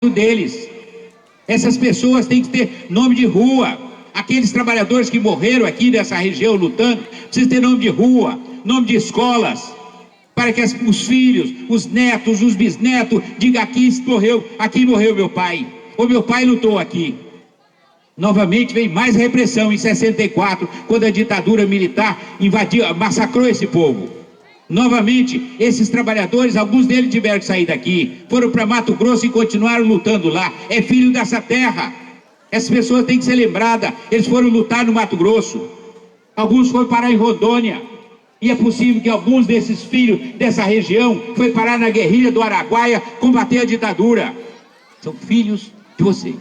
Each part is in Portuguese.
deles. Essas pessoas têm que ter nome de rua. Aqueles trabalhadores que morreram aqui nessa região lutando, precisam ter nome de rua, nome de escolas, para que os filhos, os netos, os bisnetos digam: aqui morreu meu pai, ou meu pai lutou aqui. Novamente vem mais repressão em 64, quando a ditadura militar invadiu, massacrou esse povo. Novamente, esses trabalhadores, alguns deles tiveram que sair daqui, foram para Mato Grosso e continuaram lutando lá. É filho dessa terra. Essas pessoas têm que ser lembradas. Eles foram lutar no Mato Grosso. Alguns foram parar em Rondônia. E é possível que alguns desses filhos dessa região foi parar na guerrilha do Araguaia, combater a ditadura. São filhos de vocês.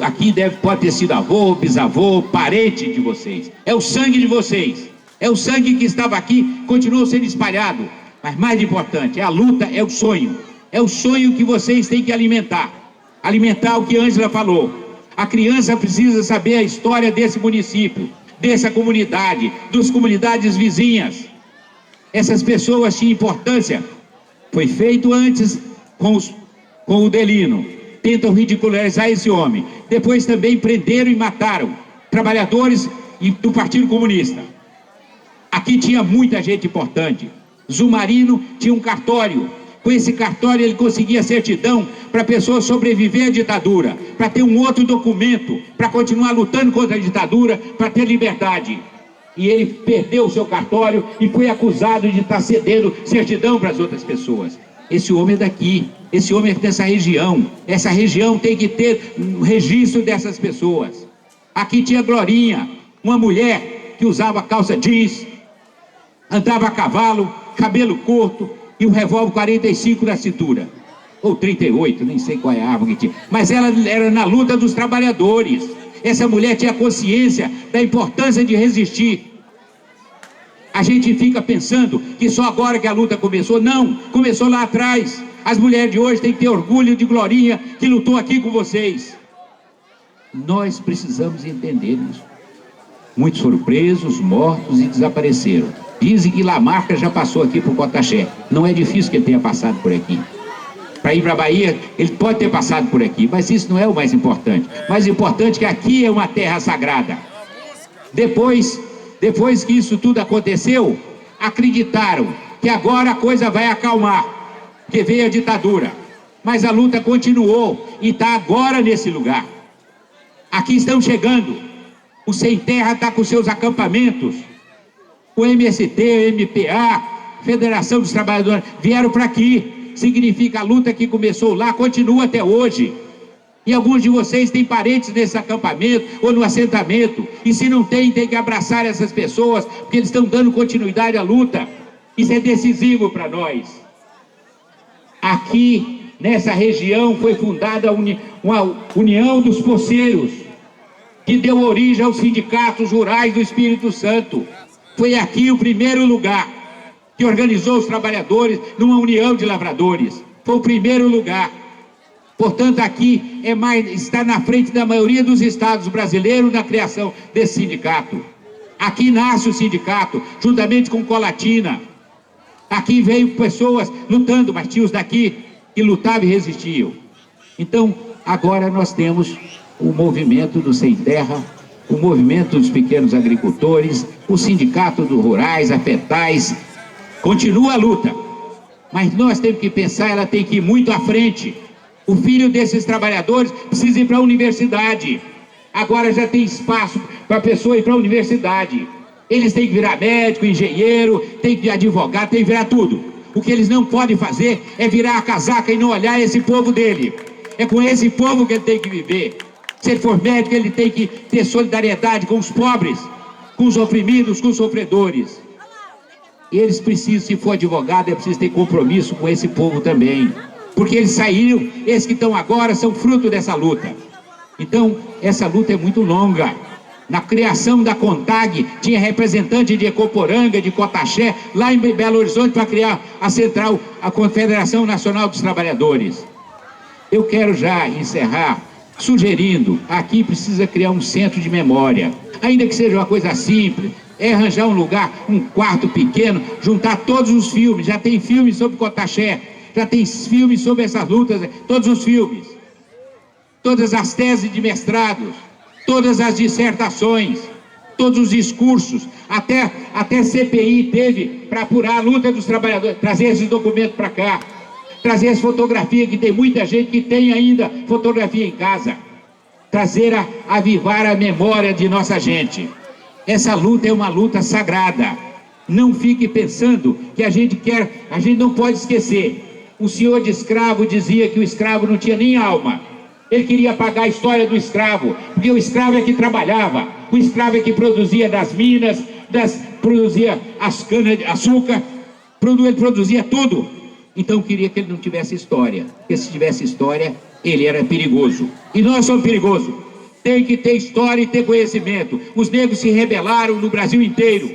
Aqui pode ter sido avô, bisavô, parente de vocês. É o sangue de vocês. É o sangue que estava aqui, continuou sendo espalhado. Mas mais importante, a luta é o sonho. É o sonho que vocês têm que alimentar. Alimentar o que Ângela falou. A criança precisa saber a história desse município, dessa comunidade, das comunidades vizinhas. Essas pessoas tinham importância. Foi feito antes com o Delino. Tentam ridicularizar esse homem. Depois também prenderam e mataram trabalhadores do Partido Comunista. Aqui tinha muita gente importante. Zumarino tinha um cartório. Com esse cartório ele conseguia certidão para a pessoa sobreviver à ditadura, para ter um outro documento, para continuar lutando contra a ditadura, para ter liberdade. E ele perdeu o seu cartório e foi acusado de estar cedendo certidão para as outras pessoas. Esse homem é daqui, esse homem é dessa região. Essa região tem que ter um registro dessas pessoas. Aqui tinha Glorinha, uma mulher que usava calça jeans, andava a cavalo, cabelo curto e um revólver 45 na cintura. Ou 38, nem sei qual é a arma que tinha. Mas ela era na luta dos trabalhadores. Essa mulher tinha consciência da importância de resistir. A gente fica pensando que só agora que a luta começou. Não, começou lá atrás. As mulheres de hoje têm que ter orgulho de Glorinha, que lutou aqui com vocês. Nós precisamos entender isso. Muitos foram presos, mortos e desapareceram. Dizem que Lamarca já passou aqui por Cotaxé. Não é difícil que ele tenha passado por aqui. Para ir para a Bahia, ele pode ter passado por aqui, mas isso não é o mais importante. O mais importante é que aqui é uma terra sagrada. Depois que isso tudo aconteceu, acreditaram que agora a coisa vai acalmar, que veio a ditadura. Mas a luta continuou e está agora nesse lugar. Aqui estão chegando. O Sem Terra está com seus acampamentos. O MST, o MPA, Federação dos Trabalhadores, vieram para aqui. Significa a luta que começou lá, continua até hoje. E alguns de vocês têm parentes nesse acampamento ou no assentamento. E se não tem que abraçar essas pessoas, porque eles estão dando continuidade à luta. Isso é decisivo para nós. Aqui, nessa região, foi fundada uma União dos Poceiros, que deu origem aos sindicatos rurais do Espírito Santo. Foi aqui o primeiro lugar que organizou os trabalhadores numa união de lavradores. Foi o primeiro lugar. Portanto, aqui está na frente da maioria dos estados brasileiros na criação desse sindicato. Aqui nasce o sindicato, juntamente com Colatina. Aqui veio pessoas lutando, mas tinha os daqui que lutavam e resistiam. Então, agora nós temos o movimento do Sem Terra, o movimento dos pequenos agricultores, o sindicato dos rurais, a FETAIS. Continua a luta, mas nós temos que pensar, ela tem que ir muito à frente. O filho desses trabalhadores precisa ir para a universidade. Agora já tem espaço para a pessoa ir para a universidade. Eles têm que virar médico, engenheiro, têm que advogar, têm que virar tudo. O que eles não podem fazer é virar a casaca e não olhar esse povo dele. É com esse povo que ele tem que viver. Se ele for médico, ele tem que ter solidariedade com os pobres, com os oprimidos, com os sofredores. E eles precisam, se for advogado, é preciso ter compromisso com esse povo também. Porque eles saíram, esses que estão agora são fruto dessa luta. Então, essa luta é muito longa. Na criação da CONTAG, tinha representante de Ecoporanga, de Cotaxé, lá em Belo Horizonte, para criar a central, a Confederação Nacional dos Trabalhadores. Eu quero já encerrar sugerindo, aqui precisa criar um centro de memória, ainda que seja uma coisa simples, é arranjar um lugar, um quarto pequeno, juntar todos os filmes, já tem filmes sobre Cotaxé, Já tem filmes sobre essas lutas, todos os filmes, todas as teses de mestrados, todas as dissertações, todos os discursos, até CPI teve para apurar a luta dos trabalhadores, trazer esses documentos para cá, trazer as fotografias, que tem muita gente que tem ainda fotografia em casa, trazer avivar a memória de nossa gente. Essa luta é uma luta sagrada. Não fique pensando que a gente não pode esquecer. O senhor de escravo dizia que o escravo não tinha nem alma. Ele queria apagar a história do escravo, porque o escravo é que trabalhava, o escravo é que produzia das minas, produzia as canas de açúcar, ele produzia tudo. Então queria que ele não tivesse história, porque se tivesse história, ele era perigoso. E nós somos perigosos. Tem que ter história e ter conhecimento. Os negros se rebelaram no Brasil inteiro,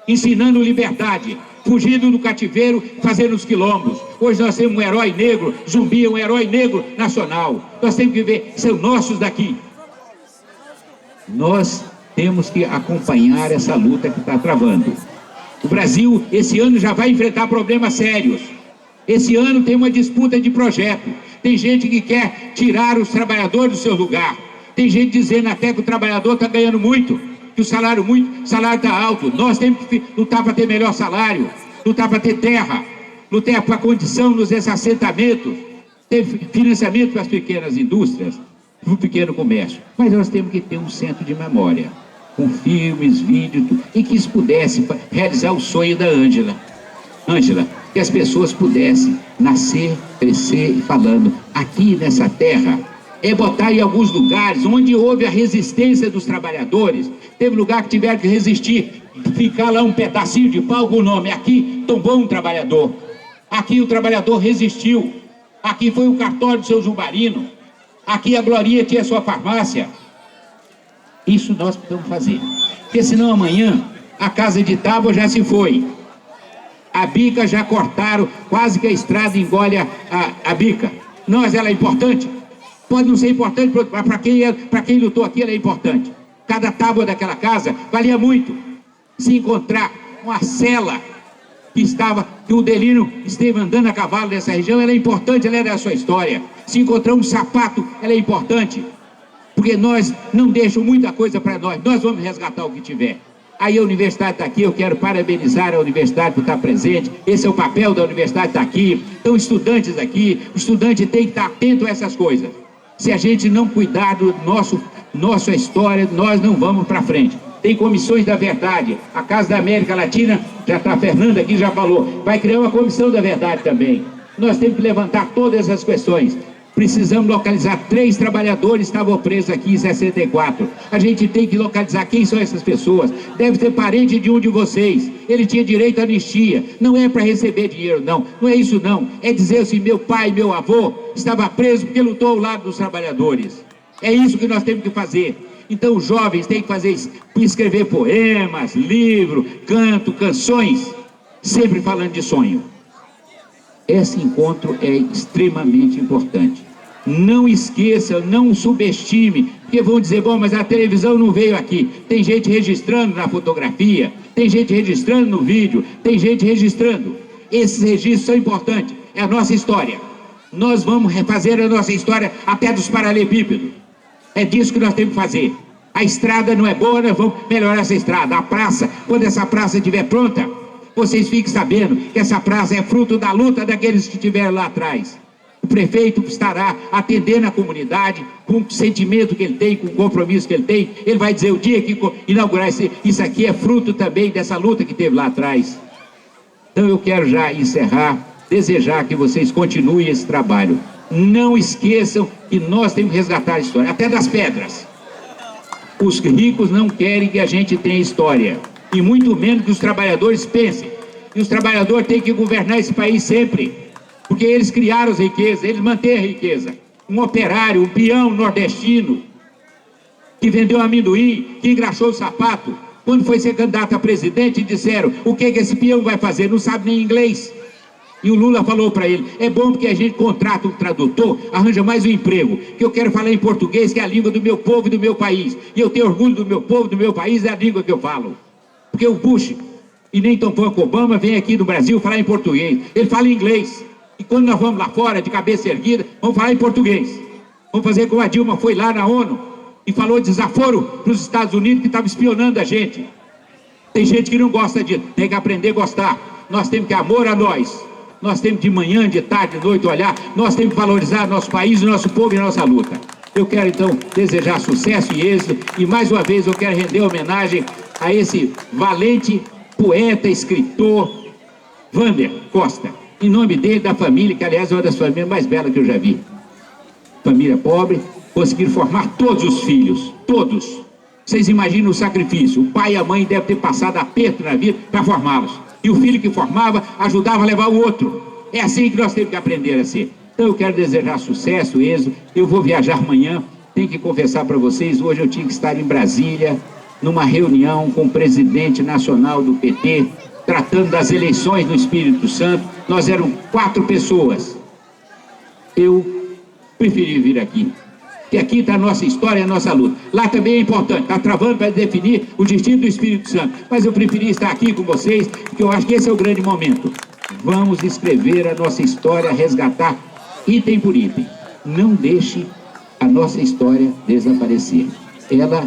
ensinando liberdade, fugindo do cativeiro, fazendo os quilombos. Hoje nós temos um herói negro, Zumbi é um herói negro nacional. Nós temos que ver, são nossos daqui. Nós temos que acompanhar essa luta que está travando. O Brasil, esse ano, já vai enfrentar problemas sérios. Esse ano tem uma disputa de projeto. Tem gente que quer tirar os trabalhadores do seu lugar. Tem gente dizendo até que o trabalhador está ganhando muito, que o salário está alto. Nós temos que lutar para ter melhor salário, lutar para ter terra, lutar para a condição nos assentamentos, ter financiamento para as pequenas indústrias, para o pequeno comércio. Mas nós temos que ter um centro de memória, com filmes, vídeos, e que isso pudesse realizar o sonho da Ângela, que as pessoas pudessem nascer, crescer e falando, aqui nessa terra, é botar em alguns lugares onde houve a resistência dos trabalhadores. Teve lugar que tiveram que resistir, ficar lá um pedacinho de pau com o nome, aqui tombou um trabalhador, aqui o trabalhador resistiu, aqui foi o cartório do seu Zumbarino, aqui a Glorinha tinha sua farmácia. Isso nós precisamos fazer, porque senão amanhã a casa de tábua já se foi, a bica já cortaram, quase que a estrada engole a bica. Nós, ela é importante? Pode não ser importante, mas para quem lutou aqui ela é importante. Cada tábua daquela casa valia muito. Se encontrar uma cela que o Delino esteve andando a cavalo nessa região, ela é importante, ela é da sua história. Se encontrar um sapato, ela é importante, porque nós não deixam muita coisa para nós vamos resgatar o que tiver. Aí a universidade está aqui, eu quero parabenizar a universidade por estar presente, esse é o papel da universidade, está aqui, estão estudantes aqui, o estudante tem que estar atento a essas coisas. Se a gente não cuidar do nossa história, nós não vamos para frente. Tem comissões da verdade, a Casa da América Latina, já está a Fernanda aqui, já falou, vai criar uma comissão da verdade também. Nós temos que levantar todas essas questões. Precisamos localizar 3 trabalhadores que estavam presos aqui em 64. A gente tem que localizar quem são essas pessoas. Deve ser parente de um de vocês. Ele tinha direito à anistia. Não é para receber dinheiro, não. Não é isso, não. É dizer assim, meu pai, meu avô estava preso porque lutou ao lado dos trabalhadores. É isso que nós temos que fazer. Então os jovens têm que fazer isso. Escrever poemas, livros, canto, canções, sempre falando de sonho. Esse encontro é extremamente importante. Não esqueça, não subestime, porque vão dizer, bom, mas a televisão não veio aqui. Tem gente registrando na fotografia, tem gente registrando no vídeo, tem gente registrando. Esses registros são importantes, é a nossa história. Nós vamos refazer a nossa história até dos paralelepípedos. É disso que nós temos que fazer. A estrada não é boa, nós vamos melhorar essa estrada. A praça, quando essa praça estiver pronta, vocês fiquem sabendo que essa praça é fruto da luta daqueles que estiveram lá atrás. O prefeito estará atendendo a comunidade com o sentimento que ele tem, com o compromisso que ele tem. Ele vai dizer o dia que inaugurar isso aqui é fruto também dessa luta que teve lá atrás. Então eu quero já encerrar, desejar que vocês continuem esse trabalho. Não esqueçam que nós temos que resgatar a história, até das pedras. Os ricos não querem que a gente tenha história, e muito menos que os trabalhadores pensem. E os trabalhadores têm que governar esse país sempre, porque eles criaram as riquezas, eles mantêm a riqueza. Um operário, um peão nordestino, que vendeu amendoim, que engraxou o sapato, quando foi ser candidato a presidente, disseram, o que esse peão vai fazer? Não sabe nem inglês. E o Lula falou para ele, é bom porque a gente contrata um tradutor, arranja mais um emprego, que eu quero falar em português, que é a língua do meu povo e do meu país. E eu tenho orgulho do meu povo, do meu país, é a língua que eu falo. Porque o Bush, e nem tampouco Obama, vem aqui no Brasil falar em português. Ele fala inglês. E quando nós vamos lá fora, de cabeça erguida, vamos falar em português. Vamos fazer como a Dilma foi lá na ONU e falou de desaforo para os Estados Unidos que estavam espionando a gente. Tem gente que não gosta disso, tem que aprender a gostar. Nós temos que amor a nós. Nós temos de manhã, de tarde, de noite olhar. Nós temos que valorizar nosso país, nosso povo e nossa luta. Eu quero então desejar sucesso e êxito. E mais uma vez eu quero render homenagem a esse valente poeta, escritor, Wander Costa. Em nome dele, da família, que aliás é uma das famílias mais belas que eu já vi. Família pobre, conseguiram formar todos os filhos, todos. Vocês imaginam o sacrifício, o pai e a mãe devem ter passado aperto na vida para formá-los. E o filho que formava ajudava a levar o outro. É assim que nós temos que aprender a ser. Então eu quero desejar sucesso, êxito. Eu vou viajar amanhã, tenho que confessar para vocês, hoje eu tinha que estar em Brasília, numa reunião com o presidente nacional do PT, tratando das eleições no Espírito Santo. Nós éramos 4 pessoas. Eu preferi vir aqui, porque aqui está a nossa história e a nossa luta. Lá também é importante, está travando para definir o destino do Espírito Santo. Mas eu preferi estar aqui com vocês, porque eu acho que esse é o grande momento. Vamos escrever a nossa história, resgatar item por item. Não deixe a nossa história desaparecer. Ela